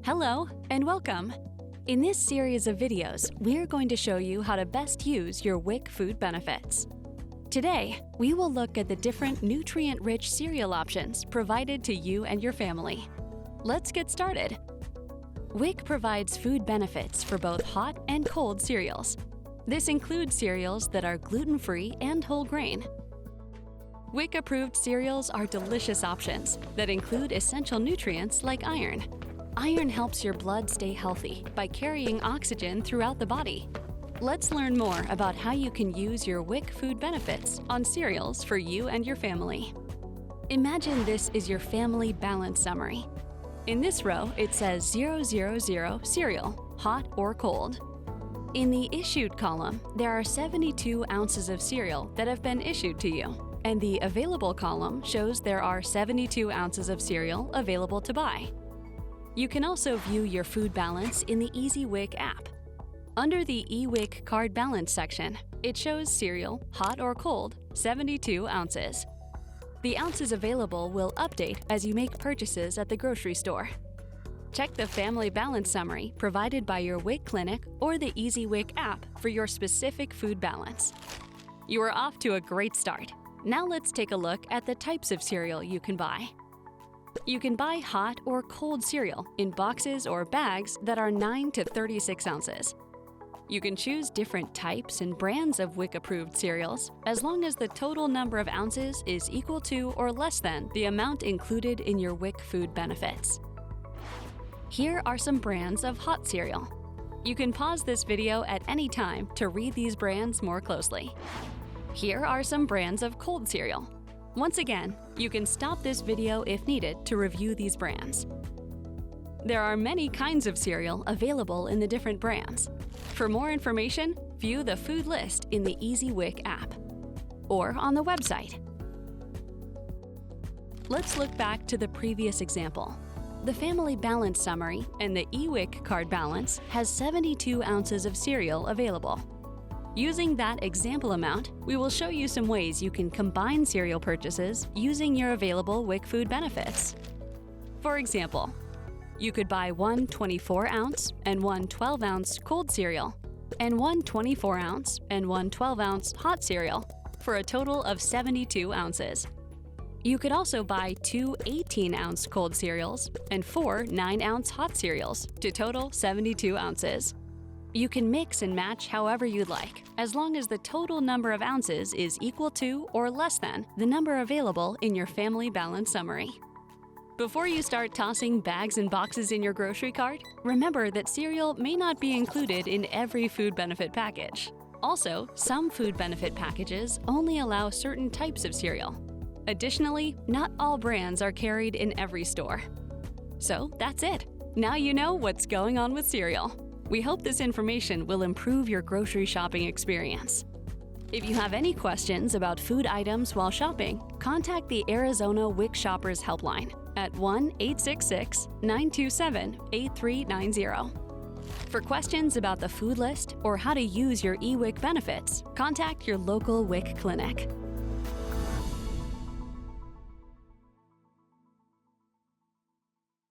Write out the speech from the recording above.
Hello and welcome! In this series of videos, we're going to show you how to best use your WIC food benefits. Today, we will look at the different nutrient-rich cereal options provided to you and your family. Let's get started. WIC provides food benefits for both hot and cold cereals. This includes cereals that are gluten-free and whole grain. WIC-approved cereals are delicious options that include essential nutrients like iron. Iron helps your blood stay healthy by carrying oxygen throughout the body. Let's learn more about how you can use your WIC food benefits on cereals for you and your family. Imagine this is your family balance summary. In this row, it says 000 cereal, hot or cold. In the issued column, there are 72 ounces of cereal that have been issued to you, and the available column shows there are 72 ounces of cereal available to buy. You can also view your food balance in the WIC app. Under the WIC card balance section, it shows cereal, hot or cold, 72 ounces. The ounces available will update as you make purchases at the grocery store. Check the Family Balance Summary provided by your WIC clinic or the WIC app for your specific food balance. You are off to a great start. Now let's take a look at the types of cereal you can buy. You can buy hot or cold cereal in boxes or bags that are 9 to 36 ounces. You can choose different types and brands of WIC-approved cereals as long as the total number of ounces is equal to or less than the amount included in your WIC food benefits. Here are some brands of hot cereal. You can pause this video at any time to read these brands more closely. Here are some brands of cold cereal. Once again, you can stop this video if needed to review these brands. There are many kinds of cereal available in the different brands. For more information, view the food list in the WIC app or on the website. Let's look back to the previous example. The Family Balance Summary and the WIC card balance has 72 ounces of cereal available. Using that example amount, we will show you some ways you can combine cereal purchases using your available WIC food benefits. For example, you could buy one 24-ounce and one 12-ounce cold cereal, and one 24-ounce and one 12-ounce hot cereal for a total of 72 ounces. You could also buy two 18-ounce cold cereals and four 9-ounce hot cereals to total 72 ounces. You can mix and match however you'd like, as long as the total number of ounces is equal to or less than the number available in your Family Balance Summary. Before you start tossing bags and boxes in your grocery cart, remember that cereal may not be included in every food benefit package. Also, some food benefit packages only allow certain types of cereal. Additionally, not all brands are carried in every store. So that's it. Now you know what's going on with cereal. We hope this information will improve your grocery shopping experience. If you have any questions about food items while shopping, contact the Arizona WIC Shoppers Helpline at 1-866-927-8390. For questions about the food list or how to use your WIC benefits, contact your local WIC clinic.